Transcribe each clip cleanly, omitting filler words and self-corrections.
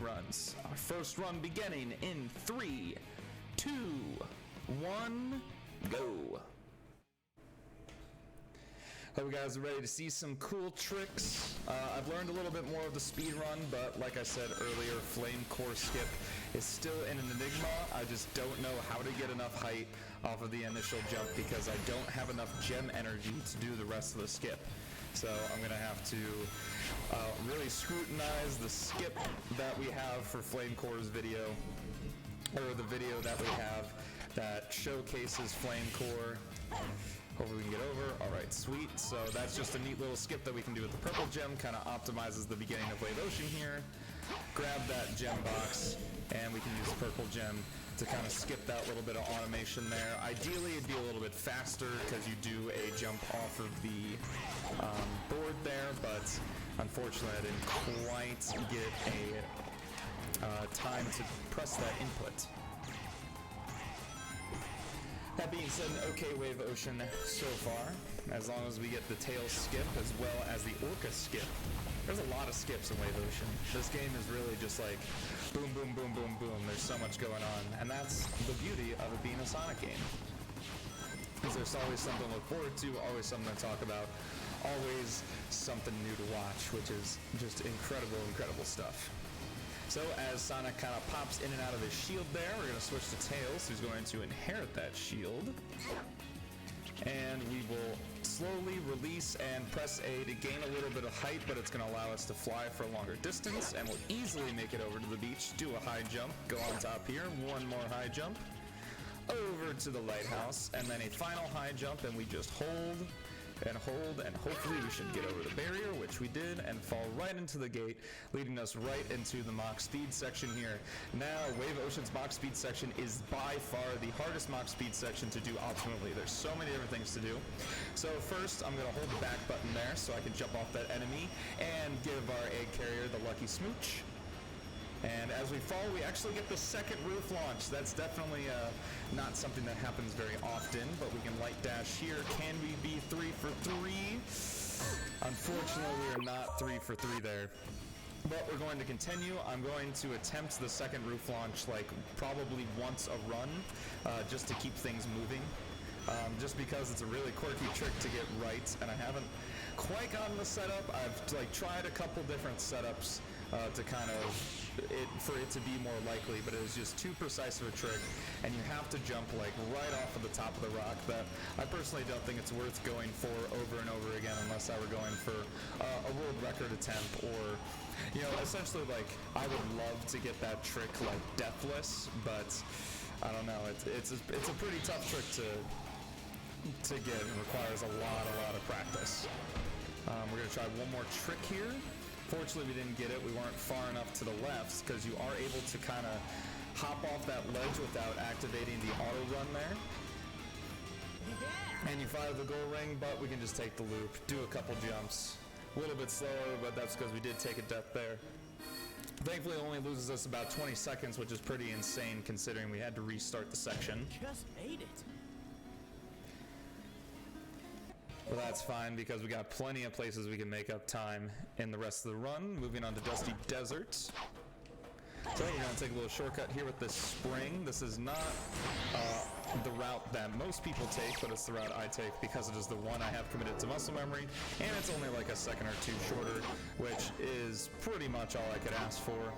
runs. Our first run beginning in 3, 2, 1, go. Hope you guys are ready to see some cool tricks. I've learned a little bit more of the speed run, but like I said earlier, flame core skip is still an enigma. I just don't know how to get enough height off of the initial jump because I don't have enough gem energy to do the rest of the skip. So I'm gonna have to really scrutinize the skip that we have for flame core's video, or the video that we have that showcases flame core. Hopefully we can get over. Alright, sweet. So that's just a neat little skip that we can do with the purple gem. Kind of optimizes the beginning of Wave Ocean here. Grab that gem box, and we can use the purple gem to kind of skip that little bit of automation there. Ideally, it'd be a little bit faster because you do a jump off of the board there, but unfortunately I didn't quite get a time to press that input. That being said, an okay Wave Ocean so far, as long as we get the tail skip as well as the orca skip. There's a lot of skips in Wave Ocean. This game is really just like boom, boom, boom, boom, boom. There's so much going on, and that's the beauty of it being a Sonic game. Because there's always something to look forward to, always something to talk about, always something new to watch, which is just incredible, incredible stuff. So as Sonic kind of pops in and out of his shield there, we're going to switch to Tails, who's going to inherit that shield. And we will slowly release and press A to gain a little bit of height, but it's going to allow us to fly for a longer distance, and we'll easily make it over to the beach, do a high jump, go on top here, one more high jump, over to the lighthouse, and then a final high jump, and we just hold, and hopefully we should get over the barrier, which we did, and fall right into the gate, leading us right into the Mach Speed section here. Now, Wave Ocean's Mach Speed section is by far the hardest Mach Speed section to do optimally. There's so many different things to do. So first, I'm going to hold the back button there so I can jump off that enemy and give our egg carrier the lucky smooch. And as we fall, we actually get the second roof launch. That's definitely not something that happens very often, but we can light dash here. Can we be 3 for 3? Unfortunately, we are not 3 for 3 there. But we're going to continue. I'm going to attempt the second roof launch like probably once a run, just to keep things moving. Just because it's a really quirky trick to get right, and I haven't quite gotten the setup. I've like tried a couple different setups to kind of for it to be more likely, but it was just too precise of a trick, and you have to jump like right off of the top of the rock. That I personally don't think it's worth going for over and over again, unless I were going for a world record attempt, or essentially like I would love to get that trick like deathless, but I don't know. It's a pretty tough trick to get. It requires a lot of practice. We're gonna try one more trick here. Fortunately, we didn't get it. We weren't far enough to the left because you are able to kind of hop off that ledge without activating the auto run there. And you fire the goal ring, but we can just take the loop, do a couple jumps. A little bit slower, but that's because we did take a death there. Thankfully, it only loses us about 20 seconds, which is pretty insane considering we had to restart the section. Just made it. Well, that's fine because we got plenty of places we can make up time in the rest of the run. Moving on to Dusty Desert. So we're going to take a little shortcut here with this spring. This is not the route that most people take, but it's the route I take because it is the one I have committed to muscle memory, and it's only like a second or two shorter, which is pretty much all I could ask for.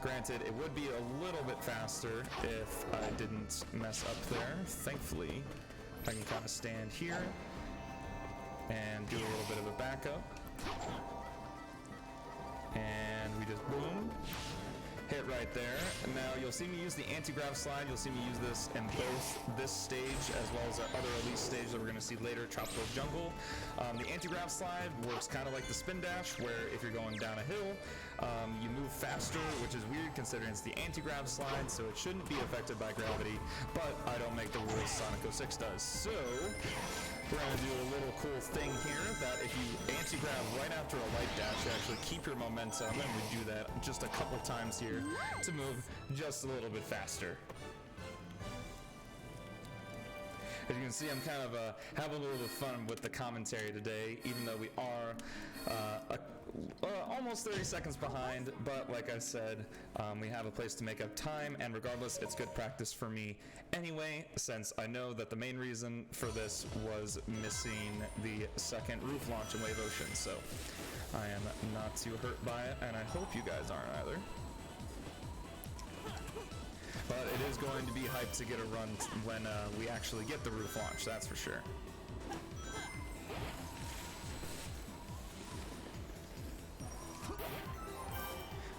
Granted, it would be a little bit faster if I didn't mess up there. Thankfully, I can kind of stand here and do a little bit of a backup. And we just boom, hit right there. And now you'll see me use the anti-grav slide. You'll see me use this in both this stage as well as our other release stage that we're going to see later, Tropical Jungle. The anti-grav slide works kind of like the spin dash, where if you're going down a hill, you move faster, which is weird considering it's the anti-grav slide, so it shouldn't be affected by gravity, but I don't make the rules, Sonic 06 does. So we're going to do a little cool thing here that if you anti-grav right after a light dash, you actually keep your momentum, and we do that just a couple times here to move just a little bit faster. As you can see, I'm kind of having a little bit of fun with the commentary today, even though we are almost 30 seconds behind, but like I said, we have a place to make up time, and regardless, it's good practice for me anyway, since I know that the main reason for this was missing the second roof launch in Wave Ocean, so I am not too hurt by it, and I hope you guys aren't either. But it is going to be hyped to get a run when we actually get the roof launch, that's for sure.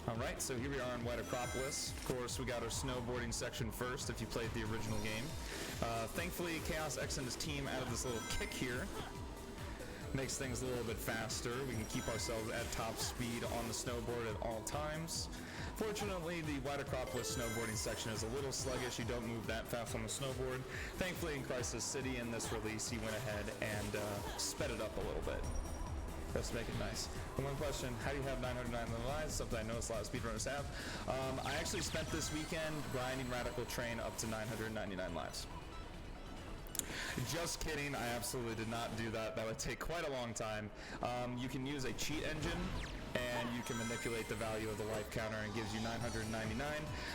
Alright, so here we are in White Acropolis. Of course, we got our snowboarding section first if you played the original game. Thankfully, Chaos X and his team added this little kick here. Makes things a little bit faster. We can keep ourselves at top speed on the snowboard at all times. Fortunately, the White Acropolis snowboarding section is a little sluggish. You don't move that fast on the snowboard. Thankfully, in Crisis City in this release, he went ahead and sped it up a little bit. Let's make it nice. And one question, how do you have 909 lives? Something I noticed a lot of speedrunners have. I actually spent this weekend grinding Radical Train up to 999 lives. Just kidding, I absolutely did not do that. That would take quite a long time. You can use a cheat engine, and you can manipulate the value of the life counter, and it gives you 999,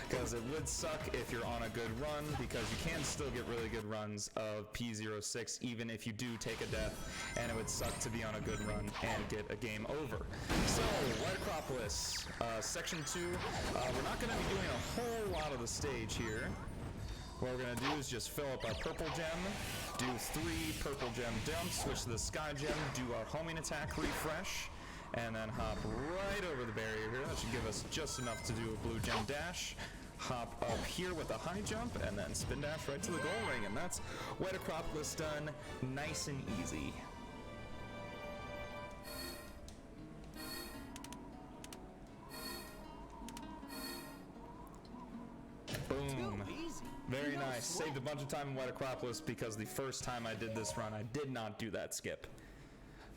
because it would suck if you're on a good run, because you can still get really good runs of P-06 even if you do take a death, and it would suck to be on a good run and get a game over. So, White Acropolis, Section 2, we're not going to be doing a whole lot of the stage here. What we're going to do is just fill up our purple gem, do 3 purple gem dumps, switch to the sky gem, do our homing attack refresh, and then hop right over the barrier here. That should give us just enough to do a blue gem dash. Hop up here with a high jump, and then spin dash right to the goal ring. And that's White Acropolis done nice and easy. Boom. Very nice. Saved a bunch of time in White Acropolis because the first time I did this run, I did not do that skip.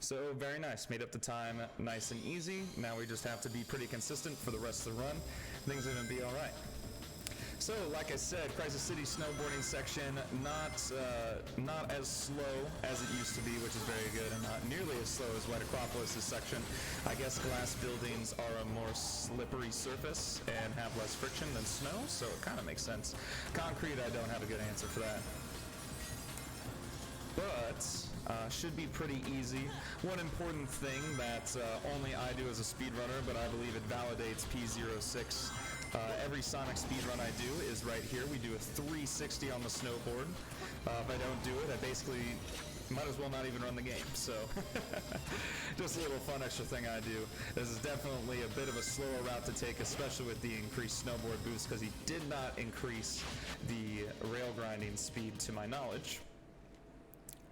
So, very nice. Made up the time nice and easy. Now we just have to be pretty consistent for the rest of the run. Things are going to be alright. So, like I said, Crisis City snowboarding section, not as slow as it used to be, which is very good, and not nearly as slow as White Acropolis' section. I guess glass buildings are a more slippery surface and have less friction than snow, so it kind of makes sense. Concrete, I don't have a good answer for that. But should be pretty easy. One important thing that only I do as a speedrunner, but I believe it validates P-06. Every Sonic speedrun I do is right here. We do a 360 on the snowboard. If I don't do it, I basically might as well not even run the game. So just a little fun extra thing I do. This is definitely a bit of a slower route to take, especially with the increased snowboard boost, because he did not increase the rail grinding speed to my knowledge.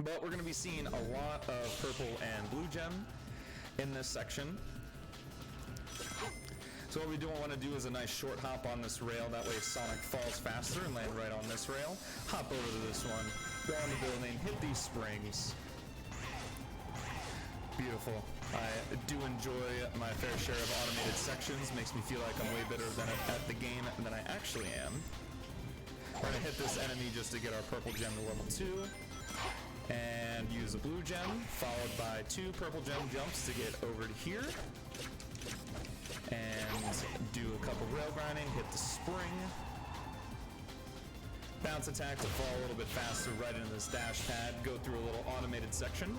But we're going to be seeing a lot of purple and blue gem in this section. So what we do want to do is a nice short hop on this rail. That way Sonic falls faster and land right on this rail. Hop over to this one, go on the building, hit these springs. Beautiful. I do enjoy my fair share of automated sections. Makes me feel like I'm way better at the game than I actually am. We're going to hit this enemy just to get our purple gem to level 2. And use a blue gem, followed by 2 purple gem jumps to get over to here. And do a couple rail grinding, hit the spring. Bounce attack to fall a little bit faster right into this dash pad. Go through a little automated section.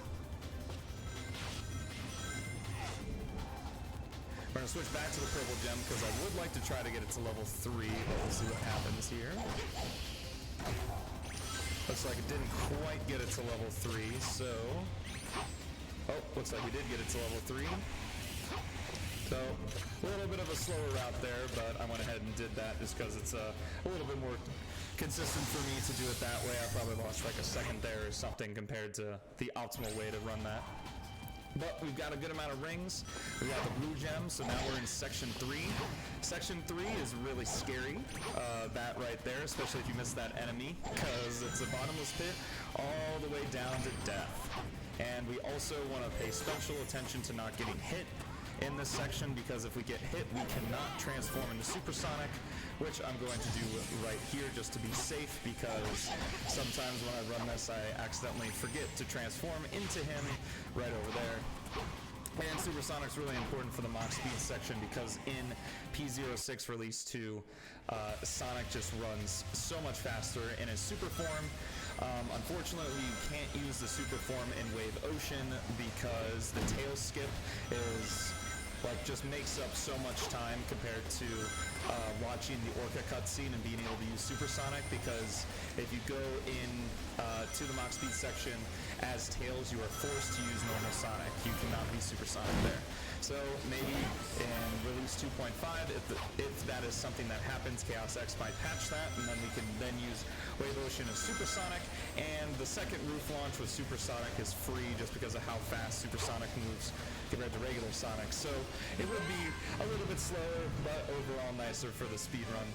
We're going to switch back to the purple gem because I would like to try to get it to level 3. We'll see what happens here. Looks like it didn't quite get it to level 3, so... Oh, looks like we did get it to level 3. So, a little bit of a slower route there, but I went ahead and did that just because it's a little bit more consistent for me to do it that way. I probably lost like a second there or something compared to the optimal way to run that. But we've got a good amount of rings. We got the blue gem, so now we're in Section 3. Section 3 is really scary, that right there, especially if you miss that enemy, because it's a bottomless pit all the way down to death. And we also want to pay special attention to not getting hit in this section, because if we get hit, we cannot transform into Supersonic, which I'm going to do right here just to be safe, because sometimes when I run this, I accidentally forget to transform into him right over there. And Supersonic's really important for the Mach Speed section because in P-06 Release 2, Sonic just runs so much faster in his super form. Unfortunately, you can't use the super form in Wave Ocean because the tail skip is like just makes up so much time compared to watching the Orca cutscene and being able to use Supersonic, because if you go in to the Mach Speed section as Tails, you are forced to use normal Sonic. You cannot be Supersonic there. So maybe in Release 2.5, if that is something that happens, Chaos X might patch that, and then we can then use Wave Ocean as Supersonic, and the second roof launch with Supersonic is free just because of how fast Supersonic moves compared to regular Sonic. So it would be a little bit slower, but overall nicer for the speed run.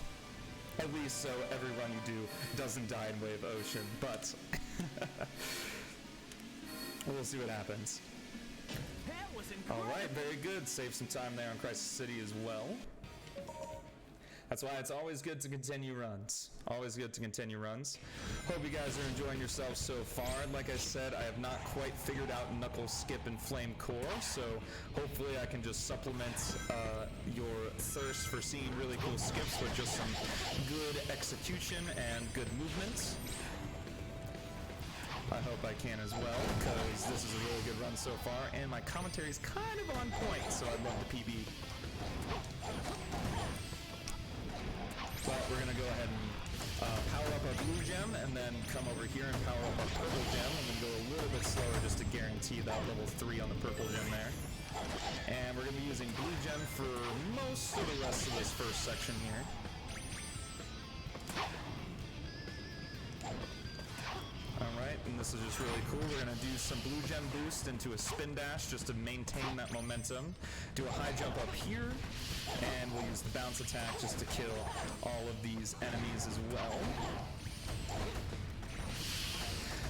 At least so every run you do doesn't die in Wave Ocean, but we'll see what happens. Alright, very good. Save some time there on Crisis City as well. That's why it's always good to continue runs. Always good to continue runs. Hope you guys are enjoying yourselves so far. Like I said, I have not quite figured out Knuckle Skip and Flame Core, so hopefully I can just supplement your thirst for seeing really cool skips with just some good execution and good movements. I hope I can as well, because this is a really good run so far, and my commentary is kind of on point, so I'd love the PB. But we're going to go ahead and power up our blue gem, and then come over here and power up our purple gem, and then go a little bit slower just to guarantee that level 3 on the purple gem there. And we're going to be using blue gem for most of the rest of this first section here. Alright, and this is just really cool. We're going to do some blue gem boost into a spin dash just to maintain that momentum. Do a high jump up here, and we'll use the bounce attack just to kill all of these enemies as well.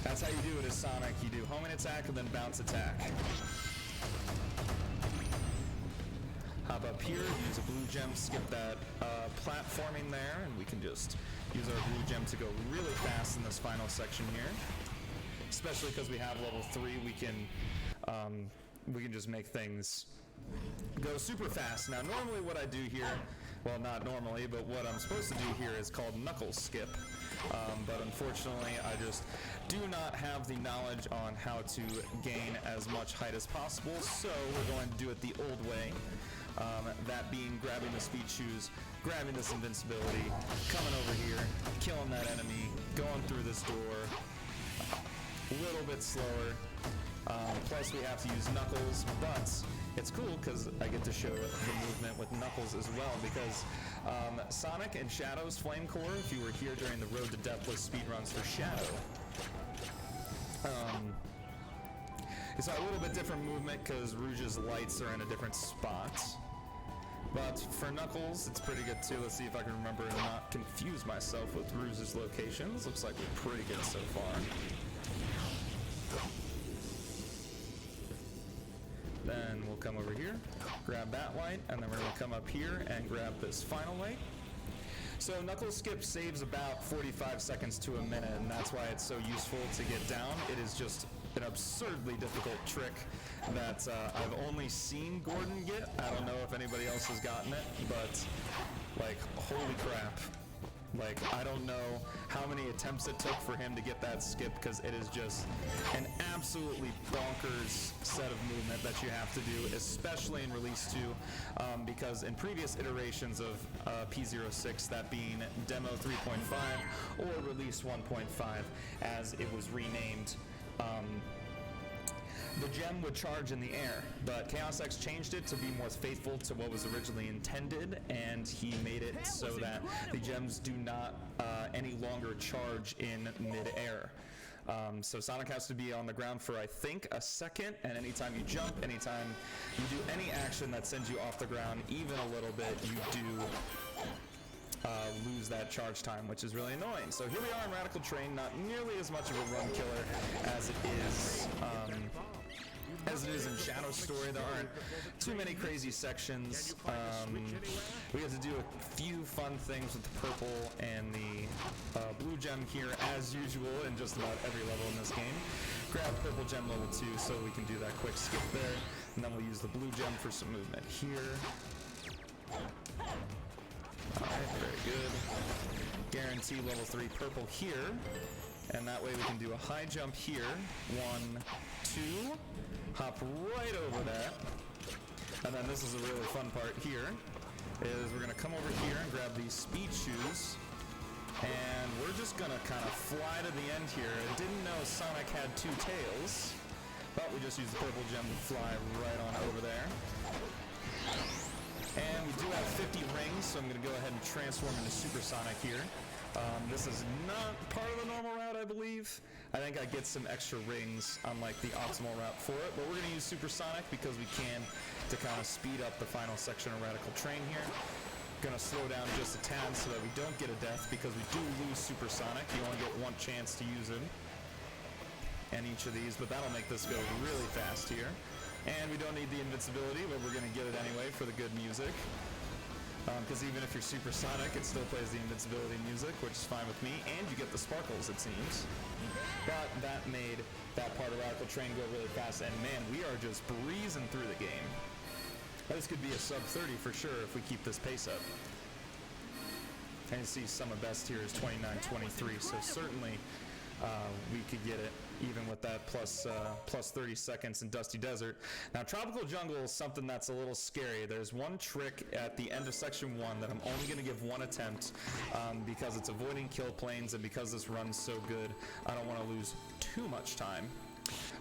That's how you do it as Sonic. You do homing attack and then bounce attack. Hop up here, use a blue gem, skip that platforming there, and we can just use our blue gem to go really fast in this final section here. Especially because we have level 3, we can just make things go super fast. Now normally what I do here, well not normally, but what I'm supposed to do here is called Knuckle Skip. But unfortunately I just do not have the knowledge on how to gain as much height as possible, so we're going to do it the old way. That being grabbing the speed shoes, grabbing this invincibility, coming over here, killing that enemy, going through this door, a little bit slower. Plus we have to use Knuckles, but it's cool because I get to show the movement with Knuckles as well, because Sonic and Shadow's Flame Core, if you were here during the Road to Deathless speedruns for Shadow, it's a little bit different movement because Rouge's lights are in a different spot. But for Knuckles, it's pretty good too. Let's see if I can remember and not confuse myself with Rouge's locations. Looks like we're pretty good so far. Then we'll come over here, grab that light, and then we're going to come up here and grab this final light. So Knuckle Skip saves about 45 seconds to a minute, and that's why it's so useful to get down. It is just an absurdly difficult trick that I've only seen Gordon get. I don't know if anybody else has gotten it, but like, holy crap. Like, I don't know how many attempts it took for him to get that skip, because it is just an absolutely bonkers set of movement that you have to do, especially in Release 2, because in previous iterations of P-06, that being Demo 3.5 or Release 1.5, as it was renamed, the gem would charge in the air, but Chaos X changed it to be more faithful to what was originally intended, and he made it so that the gems do not any longer charge in mid-air. So Sonic has to be on the ground for, I think, a second, and anytime you jump, anytime you do any action that sends you off the ground even a little bit, you do lose that charge time, which is really annoying. So here we are in Radical Train, not nearly as much of a run killer as it is in Shadow's story. There aren't too many crazy sections. We have to do a few fun things with the purple and the blue gem here, as usual in just about every level in this game. Grab purple gem level 2 so we can do that quick skip there. And then we'll use the blue gem for some movement here. Alright, very good. Guarantee level 3 purple here. And that way we can do a high jump here. 1, 2. Hop right over that. And then this is a really fun part here. Is we're going to come over here and grab these speed shoes. And we're just going to kind of fly to the end here. I didn't know Sonic had 2 tails. But we just use the purple gem to fly right on over there. And we do have 50 rings, so I'm going to go ahead and transform into Supersonic here. This is not part of the normal route, I believe. I think I get some extra rings on like the optimal route for it, but we're going to use Supersonic because we can to kind of speed up the final section of Radical Train here. Going to slow down just a tad so that we don't get a death because we do lose Supersonic. You only get 1 chance to use him in each of these, but that'll make this go really fast here. And we don't need the invincibility, but we're going to get it anyway for the good music. Because even if you're Supersonic, it still plays the invincibility music, which is fine with me, and you get the sparkles, it seems. But that made that part of Radical Train go really fast, and man, we are just breezing through the game. This could be a sub 30 for sure if we keep this pace up. And you see sum of best here is 29.23, so certainly we could get it even with that plus 30 seconds in Dusty Desert. Now, Tropical Jungle is something that's a little scary. There's one trick at the end of Section 1 that I'm only going to give 1 attempt because it's avoiding kill planes, and because this run's so good, I don't want to lose too much time.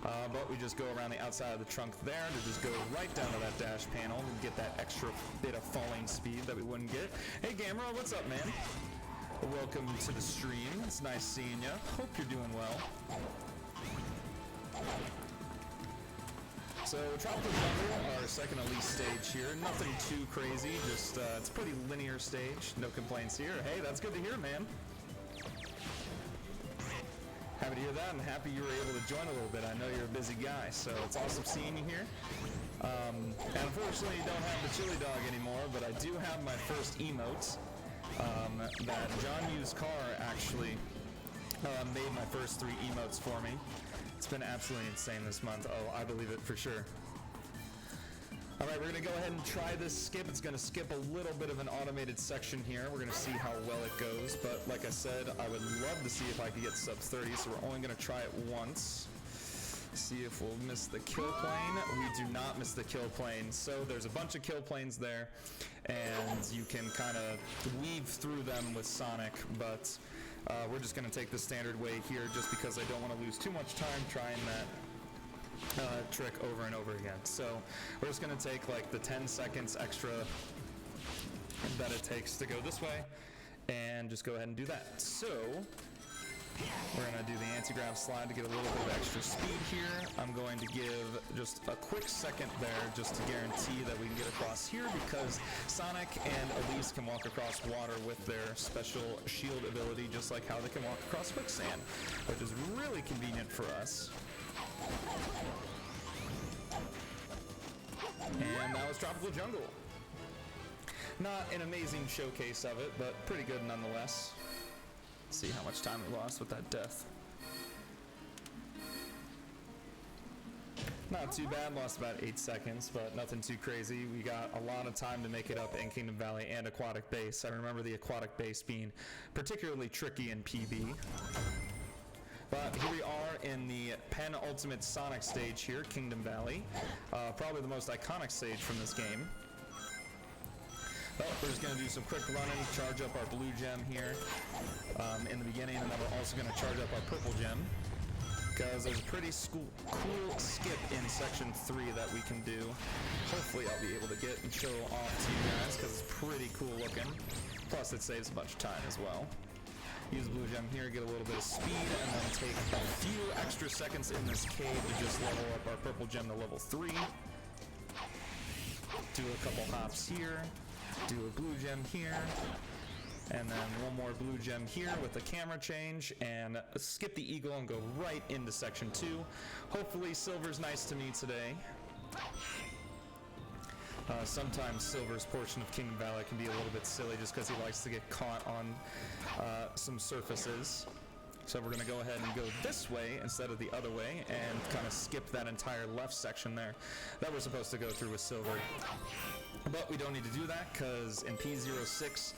But we just go around the outside of the trunk there to just go right down to that dash panel and get that extra bit of falling speed that we wouldn't get. Hey, Gamera, what's up, man? Welcome to the stream. It's nice seeing you. Hope you're doing well. So, Tropical Jungle, our second Elite stage here. Nothing too crazy, just it's a pretty linear stage. No complaints here. Hey, that's good to hear, man. Happy to hear that, and happy you were able to join a little bit. I know you're a busy guy, so it's awesome seeing you here. And unfortunately, you don't have the chili dog anymore, but I do have my first emote. That John Used Car actually made my first 3 emotes for me. It's been absolutely insane this month. Oh, I believe it for sure. Alright, we're going to go ahead and try this skip. It's going to skip a little bit of an automated section here. We're going to see how well it goes. But like I said, I would love to see if I could get sub 30, so we're only going to try it once. See if we'll miss the kill plane. We do not miss the kill plane. So there's a bunch of kill planes there, and you can kind of weave through them with Sonic, but we're just going to take the standard way here just because I don't want to lose too much time trying that trick over and over again. So we're just going to take like the 10 seconds extra that it takes to go this way and just go ahead and do that. So we're going to do the anti-grav slide to get a little bit of extra speed here. I'm going to give just a quick second there just to guarantee that we can get across here, because Sonic and Elise can walk across water with their special shield ability, just like how they can walk across quicksand, which is really convenient for us. And that was Tropical Jungle. Not an amazing showcase of it, but pretty good nonetheless. Let's see how much time we lost with that death. Not too bad, lost about 8 seconds, but nothing too crazy. We got a lot of time to make it up in Kingdom Valley and Aquatic Base. I remember the Aquatic Base being particularly tricky in PB. But here we are in the penultimate Sonic stage here, Kingdom Valley. Probably the most iconic stage from this game. Well, we're just going to do some quick running, charge up our blue gem here in the beginning, and then we're also going to charge up our purple gem, because there's a pretty cool skip in Section 3 that we can do. Hopefully I'll be able to get and show off to you guys, because it's pretty cool looking. Plus it saves a bunch of time as well. Use the blue gem here, get a little bit of speed, and then take a few extra seconds in this cave to just level up our purple gem to level 3. Do a couple hops here. Do a blue gem here, and then one more blue gem here with a camera change, and skip the eagle and go right into Section 2. Hopefully Silver's nice to me today. Sometimes Silver's portion of Kingdom Valley can be a little bit silly just because he likes to get caught on some surfaces. So we're gonna go ahead and go this way instead of the other way and kind of skip that entire left section there that we're supposed to go through with silver. But we don't need to do that because in P-06,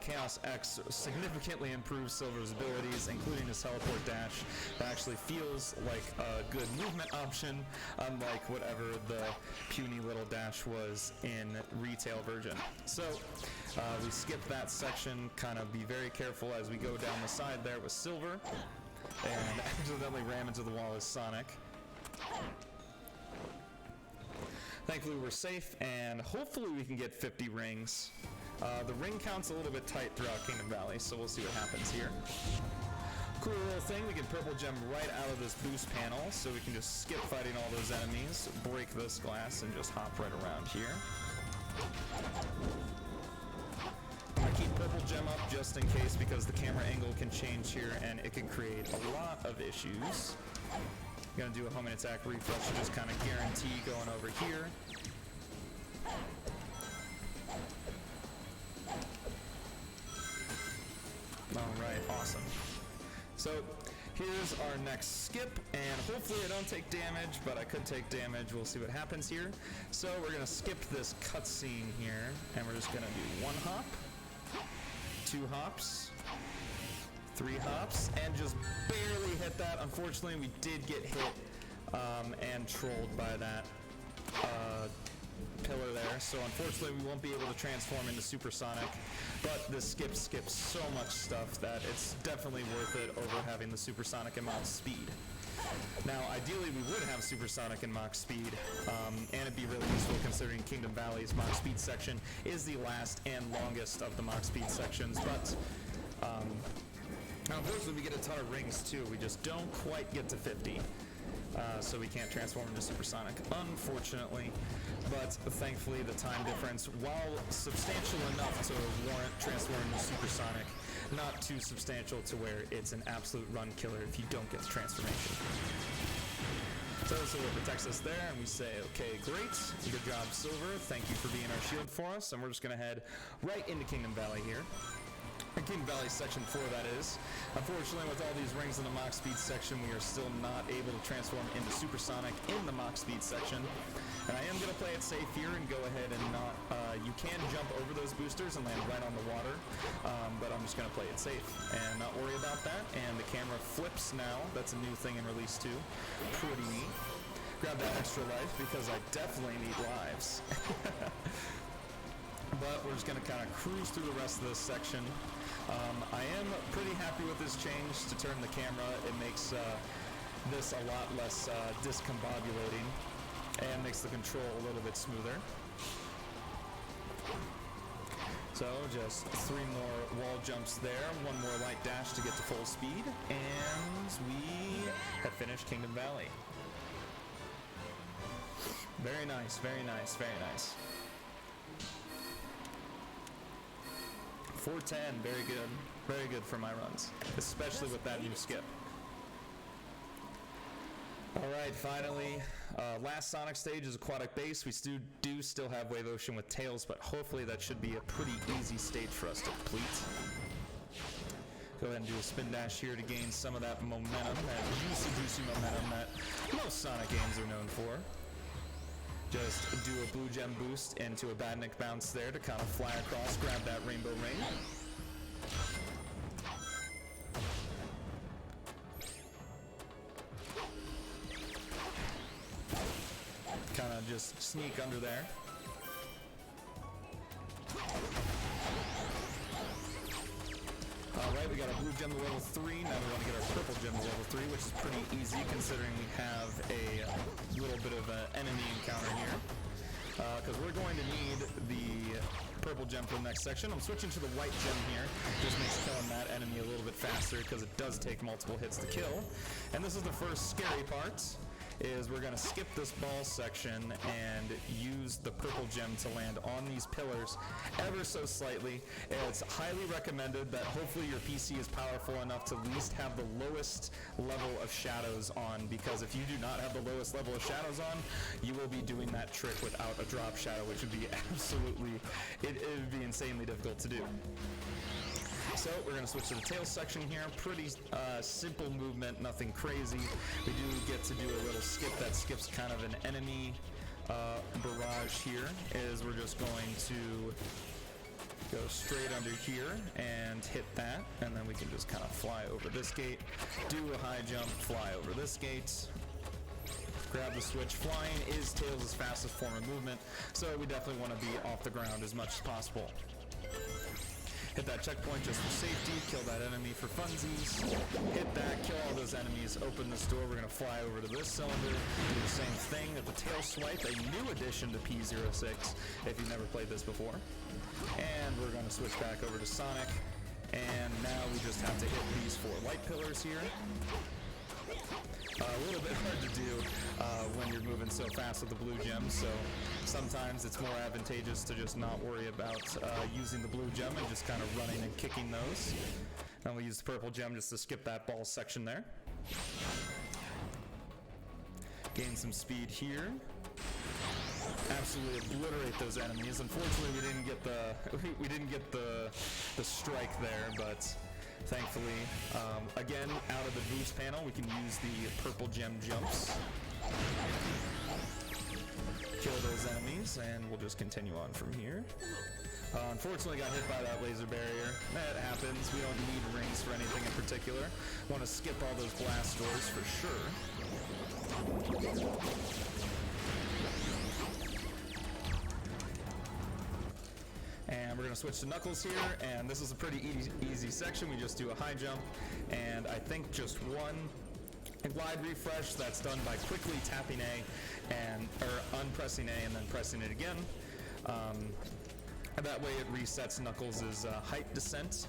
Chaos X significantly improves Silver's abilities, including his teleport dash. That actually feels like a good movement option, unlike whatever the puny little dash was in retail version. So we skip that section, kind of be very careful as we go down the side there with Silver, and accidentally ram into the wall as Sonic. Thankfully we're safe, and hopefully we can get 50 rings. The ring count's a little bit tight throughout Kingdom Valley, so we'll see what happens here. Cool little thing, we can purple gem right out of this boost panel, so we can just skip fighting all those enemies, break this glass, and just hop right around here. I'm gonna keep purple gem up just in case, because the camera angle can change here, and it can create a lot of issues. Gonna do a homing attack refresh to just kind of guarantee going over here. Alright, awesome. So here's our next skip, and hopefully I don't take damage, but I could take damage. We'll see what happens here. So we're gonna skip this cutscene here, and we're just gonna do 1 hop, 2 hops, 3 hops, and just barely hit that. Unfortunately, we did get hit and trolled by that pillar there, so unfortunately we won't be able to transform into supersonic, but this skip skips so much stuff that it's definitely worth it over having the supersonic and Mach speed. Now, ideally we would have supersonic and Mach speed, and it'd be really useful considering Kingdom Valley's Mach speed section is the last and longest of the Mach speed sections, but unfortunately we get a ton of rings too. We just don't quite get to 50. So we can't transform into supersonic, unfortunately. But thankfully the time difference, while substantial enough to warrant transforming into supersonic, not too substantial to where it's an absolute run killer if you don't get the transformation. So Silver protects us there, and we say, okay, great, good job Silver, thank you for being our shield for us, and we're just gonna head right into Kingdom Valley here. Kingdom Valley section 4, that is. Unfortunately, with all these rings in the Mach speed section, we are still not able to transform into supersonic in the Mach speed section. And I am going to play it safe here and go ahead and not, you can jump over those boosters and land right on the water, but I'm just going to play it safe and not worry about that. And the camera flips now. That's a new thing in Release 2. Pretty neat. Grab that extra life because I definitely need lives. But we're just going to kind of cruise through the rest of this section. I am pretty happy with this change to turn the camera. It makes this a lot less discombobulating and makes the control a little bit smoother. So just 3 more wall jumps there, 1 more light dash to get to full speed, and we have finished Kingdom Valley. Very nice, very nice, very nice. 410, very good for my runs, especially with that new skip. Alright, finally, last Sonic stage is Aquatic Base. We do still have Wave Ocean with Tails, but hopefully that should be a pretty easy stage for us to complete. Go ahead and do a spin dash here to gain some of that momentum, that juicy momentum that most Sonic games are known for. Just do a blue gem boost into a badnik bounce there to kind of fly across, grab that rainbow ring. Kind of just sneak under there. Alright, we got a blue gem to level 3, now we want to get our purple gem to level 3, which is pretty easy considering we have a little bit of an enemy encounter here. Because we're going to need the purple gem for the next section. I'm switching to the white gem here. Just makes killing that enemy a little bit faster because it does take multiple hits to kill. And this is the first scary part. Is we're going to skip this ball section and use the purple gem to land on these pillars ever so slightly. It's highly recommended that hopefully your PC is powerful enough to at least have the lowest level of shadows on, because if you do not have the lowest level of shadows on, you will be doing that trick without a drop shadow, which would be absolutely, it would be insanely difficult to do. So we're going to switch to the tail section here. Pretty simple movement, nothing crazy. We do get to do a little skip that skips kind of an enemy barrage here, is we're just going to go straight under here and hit that, and then we can just kind of fly over this gate, do a high jump, fly over this gate, grab the switch. Flying is Tails' fastest form of movement, so we definitely want to be off the ground as much as possible. Hit that checkpoint just for safety, kill that enemy for funsies, hit that, kill all those enemies, open this door. We're going to fly over to this cylinder, do the same thing at the tail swipe, a new addition to P-06 if you've never played this before. And we're going to switch back over to Sonic, and now we just have to hit these 4 light pillars here. A little bit hard to do when you're moving so fast with the blue gem, so sometimes it's more advantageous to just not worry about using the blue gem and just kind of running and kicking those. And we'll use the purple gem just to skip that ball section there. Gain some speed here. Absolutely obliterate those enemies. Unfortunately, we didn't get the strike there, but thankfully, again, out of the boost panel, we can use the purple gem jumps. Kill those enemies, and we'll just continue on from here. Unfortunately, got hit by that laser barrier. That happens. We don't need rings for anything in particular. Want to skip all those blast doors for sure. And we're going to switch to Knuckles here, and this is a pretty easy section. We just do a high jump, and I think just one glide refresh. That's done by quickly tapping A or unpressing A and then pressing it again. That way it resets Knuckles' height descent.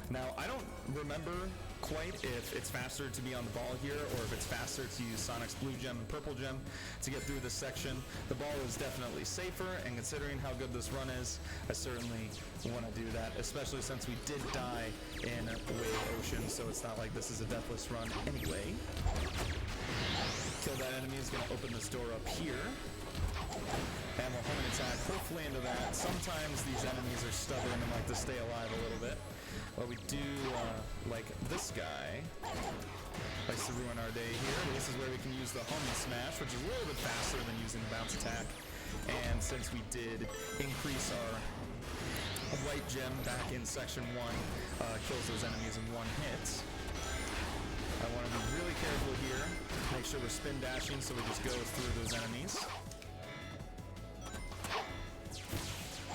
Now, I don't remember quite if it's faster to be on the ball here or if it's faster to use Sonic's blue gem and purple gem to get through this section. The ball is definitely safer, and considering how good this run is, I certainly want to do that, especially since we did die in Wave Ocean, so it's not like this is a deathless run anyway. Kill that enemy is going to open this door up here. And we'll home an attack, hopefully into that. Sometimes these enemies are stubborn and like to stay alive a little bit. But we do, like this guy, likes to ruin our day here. This is where we can use the homing smash, which is a little bit faster than using the bounce attack. And since we did increase our white gem back in section 1, kills those enemies in 1 hit. I want to be really careful here. Make sure we're spin dashing so we just go through those enemies.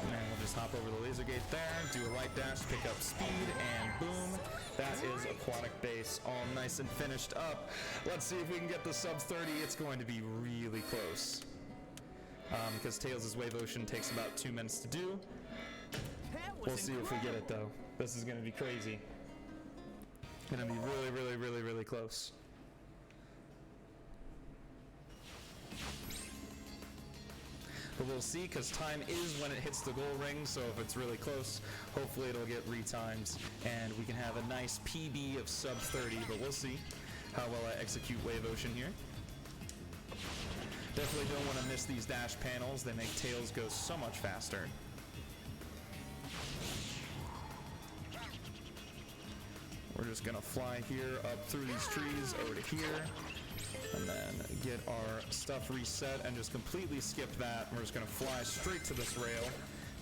And we'll just hop over the laser gate there, do a light dash, pick up speed, and boom, that is Aquatic base all nice and finished up. Let's see if we can get the sub 30. It's going to be really close. Because Tails' Wave Ocean takes about 2 minutes to do. We'll see if we get it though. This is going to be crazy. Going to be really close. But we'll see, because time is when it hits the goal ring, so if it's really close, hopefully it'll get retimed, and we can have a nice PB of sub 30, but we'll see how well I execute Wave Ocean here. Definitely don't want to miss these dash panels. They make Tails go so much faster. We're just going to fly here, up through these trees, over to here. And then get our stuff reset and just completely skip that. We're just going to fly straight to this rail.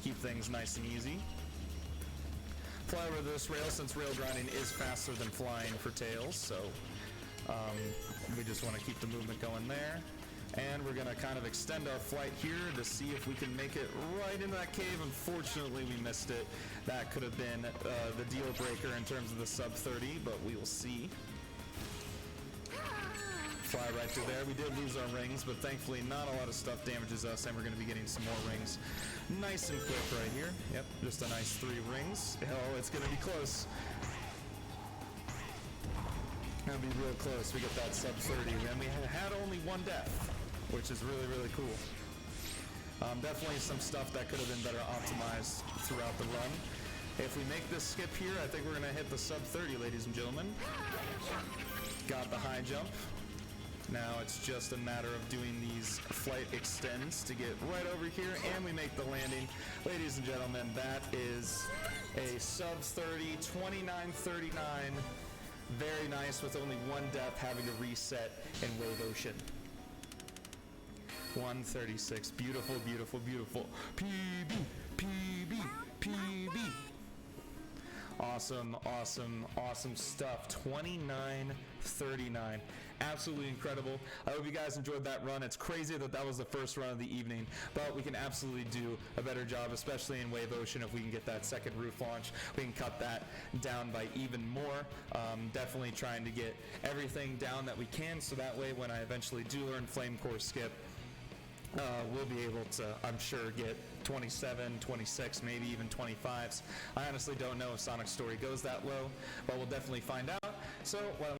Keep things nice and easy. Fly over this rail since rail grinding is faster than flying for Tails. So we just want to keep the movement going there. And we're going to kind of extend our flight here to see if we can make it right into that cave. Unfortunately, we missed it. That could have been the deal breaker in terms of the sub 30, but we will see. Fly right through there. We did lose our rings, but thankfully not a lot of stuff damages us, and we're going to be getting some more rings nice and quick right here. Yep, just a nice 3 rings. Oh, it's going to be close. Going to be real close. We get that sub 30, and we had only 1 death, which is really cool. Definitely some stuff that could have been better optimized throughout the run. If we make this skip here, I think we're going to hit the sub 30, ladies and gentlemen. Got the high jump. Now it's just a matter of doing these flight extends to get right over here, and we make the landing. Ladies and gentlemen, that is A sub 30, 29.39. Very nice, with only one death having to reset in Wave Ocean. 136. Beautiful, beautiful, beautiful. PB, PB, PB. Awesome, awesome, awesome stuff. 29.39. Absolutely incredible. I hope you guys enjoyed that run. It's crazy that that was the first run of the evening, but we can absolutely do a better job, especially in Wave Ocean. If we can get that second roof launch, we can cut that down by even more. Definitely trying to get everything down that we can, so that way when I eventually do learn Flame Core Skip, we'll be able to, I'm sure, get 27, 26, maybe even 25s. I honestly don't know if Sonic Story goes that low, but we'll definitely find out. So,